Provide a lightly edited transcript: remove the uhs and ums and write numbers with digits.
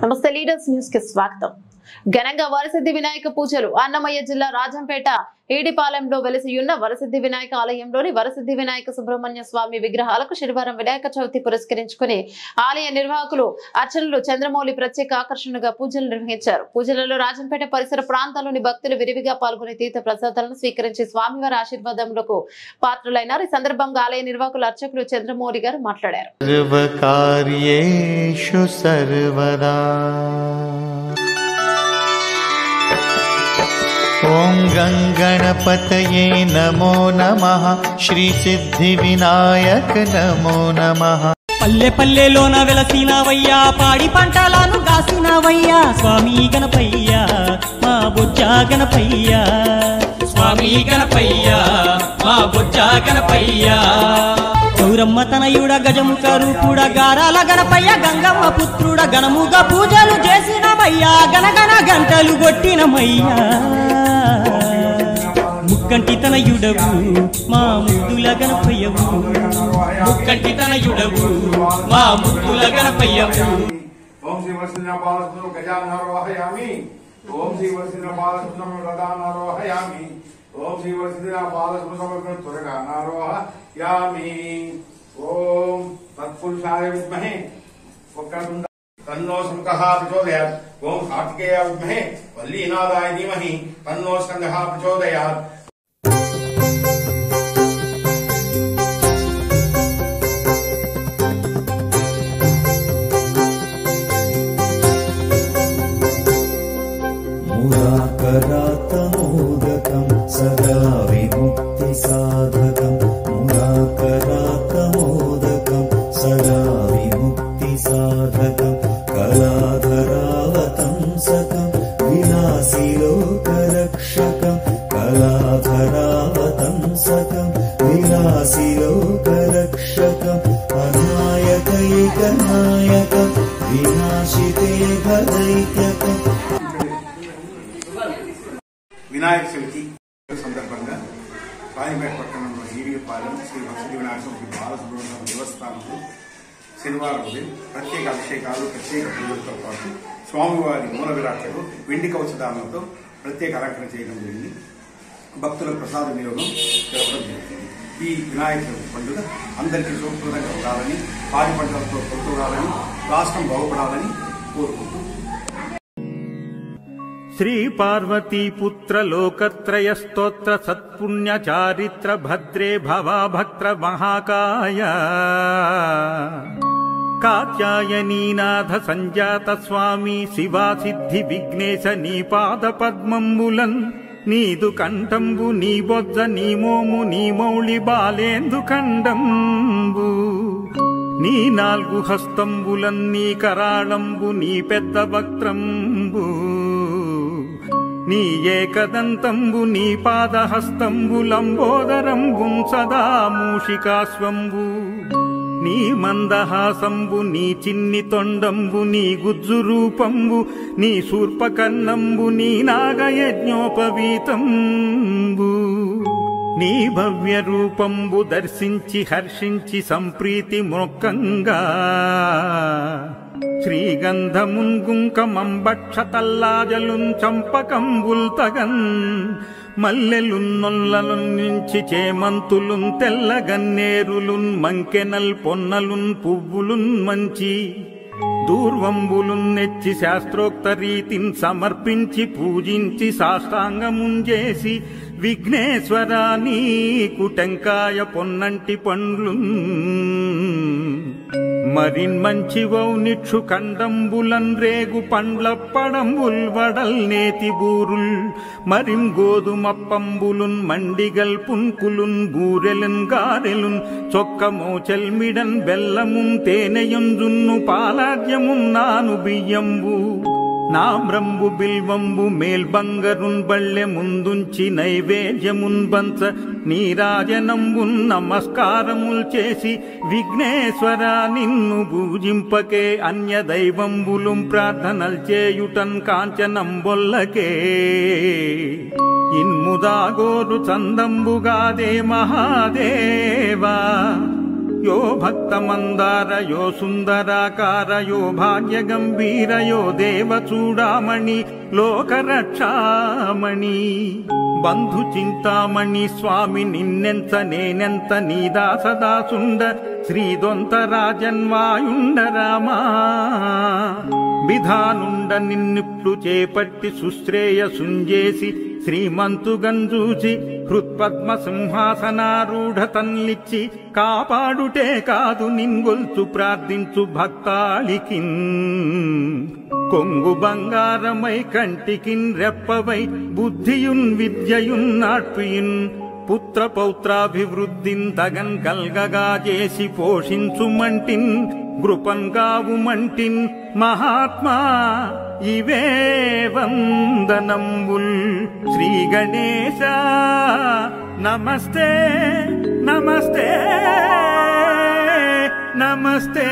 నమస్తే leaders news కి స్వాగతం. ఘనంగా వరసిద్ధి వినాయక పూజలు. అన్నమయ్య జిల్లా రాజంపేట ఏడిపాలెంలో వెలసియున్న వరసిద్ధి వినాయక ఆలయంలోని వరసిద్ధి వినాయక సుబ్రహ్మణ్య స్వామి విగ్రహాలకు శనివారం వినాయక చవితి పురస్కరించుకుని ఆలయ నిర్వాహకులు అర్చనలు చంద్రమౌళి ప్రత్యేక ఆకర్షణగా పూజలు నిర్వహించారు. పూజలలో రాజంపేట పరిసర ప్రాంతాల్లోని భక్తులు విరివిగా పాల్గొని తీర్థ ప్రసాదాలను స్వీకరించి స్వామివారి ఆశీర్వాదములకు పాత్రులైనారు. ఈ సందర్భంగా ఆలయ నిర్వాహకులు అర్చకులు చంద్రమౌళి గారు మాట్లాడారు. ఓం గంగణపతయే నమో నమః. శ్రీ సిద్ధి వినాయక నమో నమః. పల్లె పల్లెలోన వెలసినవయ్యా, పాడి పంటలను కాసినవయ్యా, స్వామి గణపయ్యా మా బొజ్జా గణపయ్యా, స్వామి గణపయ్యా మా బొజ్జా గణపయ్యా. గౌరమ్మ తనయుడ గజముఖ రూపుడ గారాల గణపయ్య, గంగమ్మ పుత్రుడ గణముగా పూజలు చేసినమయ్యా, గణగణ గంటలు కొట్టినమయ్యా. ముక్కంటి తనయుడవు మా ముద్దుల గణపయ్యవు, ముక్కంటి తనయుడవు మా ముద్దుల గణపయ్యవు. ఓం శ్రీ వరసిద్ధి బాలసుబ్రహ్మణ్యం గజానారోహయామి. ఓం శ్రీ వరసిద్ధి బాలసుబ్రహ్మణ్యం రథానారోహయామి. ఓం శ్రీ వరసిద్ధి బాలసుబ్రహ్మణ్యం త్వరగానారోహయామి. ఓం తత్పురుషాయ విద్మహే వక్రతుండ తన్నో శంకః ప్రచోదయాత్. ఓం కార్తికేయాయ విద్మహే వల్లీనాథాయ ధీమహి తన్నో శంకః ప్రచోదయాత్. మురాకరాతమోదకం సదా విముక్తి సాధకం, మురాకరాతమోదకం సదా విముక్తి సాధకం, కళాధరావతంసకం విలాసిలోకరక్షకం, కళాధరావతంసకం విలాసిలోకరక్షకం, అనాయకైకనాయకం వినాశితే భదైత్యకం. వినాయక చవితి సందర్భంగా రాజంపేట పట్టణంలో ఏడిపాలెం శ్రీ వరసిద్ధి వినాయక చవితి బాలసుబ్రహ్మణ్యం దేవస్థానంలో శనివారం ఉదయం ప్రత్యేక అభిషేకాలు, ప్రత్యేక పూజలతో పాటు స్వామివారి మూల విరాట్లకు వెండి కవచదానంతో ప్రత్యేక అలంకరణ చేయడం జరిగింది. భక్తులకు ప్రసాద వినియోగం జరపడం జరుగుతుంది. ఈ వినాయక చవితి పండుగ అందరికీ శుభప్రదంగా ఉండాలని, పాడి పంటలతో పొందుకోవాలని, రాష్ట్రం బాగుపడాలని కోరుకుంటూ శ్రీ పార్వతీ పుత్ర లోకత్రయ స్తోత్ర సత్పుణ్య చారిత్ర భద్రే భవాభక్త్ర మహాకాయ కాత్యాయనీనాథ సంజాత స్వామి శివా సిద్ధి విఘ్నేశ నీ పాద పద్మంబులన్ నీదు కంఠంబు నీ బొజ్జ నీ మోము నీ మౌళి బాలేందు ఖండంబు నీ నాలుగు హస్తంబులన్ నీ కరాళంబు నీ పెద్ద వక్త్రంబు నీ ఏకదంతంబు నీ పాదహస్తంబు లంబోదరంబు సదా మూషికాశ్వంబు నీ మందహాసంబు నీ చిన్ని తొండంబు నీ గుజ్జు రూపంబు నీ శూర్పకర్ణంబు నీ నాగయజ్ఞోపవీతంబు నీ భవ్య రూపంబు దర్శించి హర్షించి సంప్రీతి మొక్కంగా శ్రీగంధమున్ గుంకమంబక్షతల్లాజలున్ చంపకంబుల్ తగన్ మల్లెలున్ నొల్లలున్ నుంచి చేమంతులున్ తెల్లగన్నేరులున్ మంకెనల్ పొన్నలున్ పువ్వులున్ మంచి దూర్వంబులున్ నెచ్చి శాస్త్రోక్త రీతిని సమర్పించి పూజించి సాష్టాంగముంజేసి విఘ్నేశ్వరా నీకు టెంకాయ పొన్నంటి పండ్లున్ మరిన్ మంచివౌ నిక్షు కండంబులన్ రేగు పండ్ల పడంబుల్ వడల్ నేతి బూరుల్ మరిం గోధుమప్పంబులున్ మండిగల్ పున్కులున్ బూరెలున్ గారెలున్ చొక్క మోచెల్మిడన్ బెల్లమున్ తేనెయుంజున్ను పాలాద్యమున్ నాను బియ్యంబు నామ్రంబు బిల్వంబు మేల్బంగరున్ బళ్ళె ముందుంచి నైవేద్యమున్ బంచ నీరాజనంబున్ నమస్కారముల్ చేసి విఘ్నేశ్వర నిన్ను పూజింపకే అన్య దైవంబులుం ప్రార్థనల్ చేయుటన్ కాంచనంబొల్లకే ఇన్ముదాగోరు చందంబుగాదే మహాదేవా यो भक्तमन्दार यो सुन्दराकार यो भाग्यगम्भीर यो देवचूडामणि लोकरक्षामणि बन्धु चिन्तामणि स्वामि निन्नेंत नेनेंत नीदासदासुंड श्रीदొంతరాజన్వాయుండ రామా విధానుండ నిన్నిప్పుడు చేపట్టి సుశ్రేయసుంజేసి శ్రీమంతుగంజూచి హృత్పద్మ సింహాసనారూఢ తన్లిచ్చి కాపాడుటే కాదు నిన్గొల్చు ప్రార్థించు భక్తాళికిన్ కొంగు బంగారమై కంటికిన్ రెప్పవై బుద్ధియున్ విద్యయున్ నాట్పియున్ పుత్ర పౌత్రాభివృద్ధిన్ తగన్ కల్గగా చేసి పోషించుమంటిన్ గృపన్ గావుమంటిన్ మహాత్మా ఇవే వందనంబుల్ శ్రీ గణేశ నమస్తే నమస్తే నమస్తే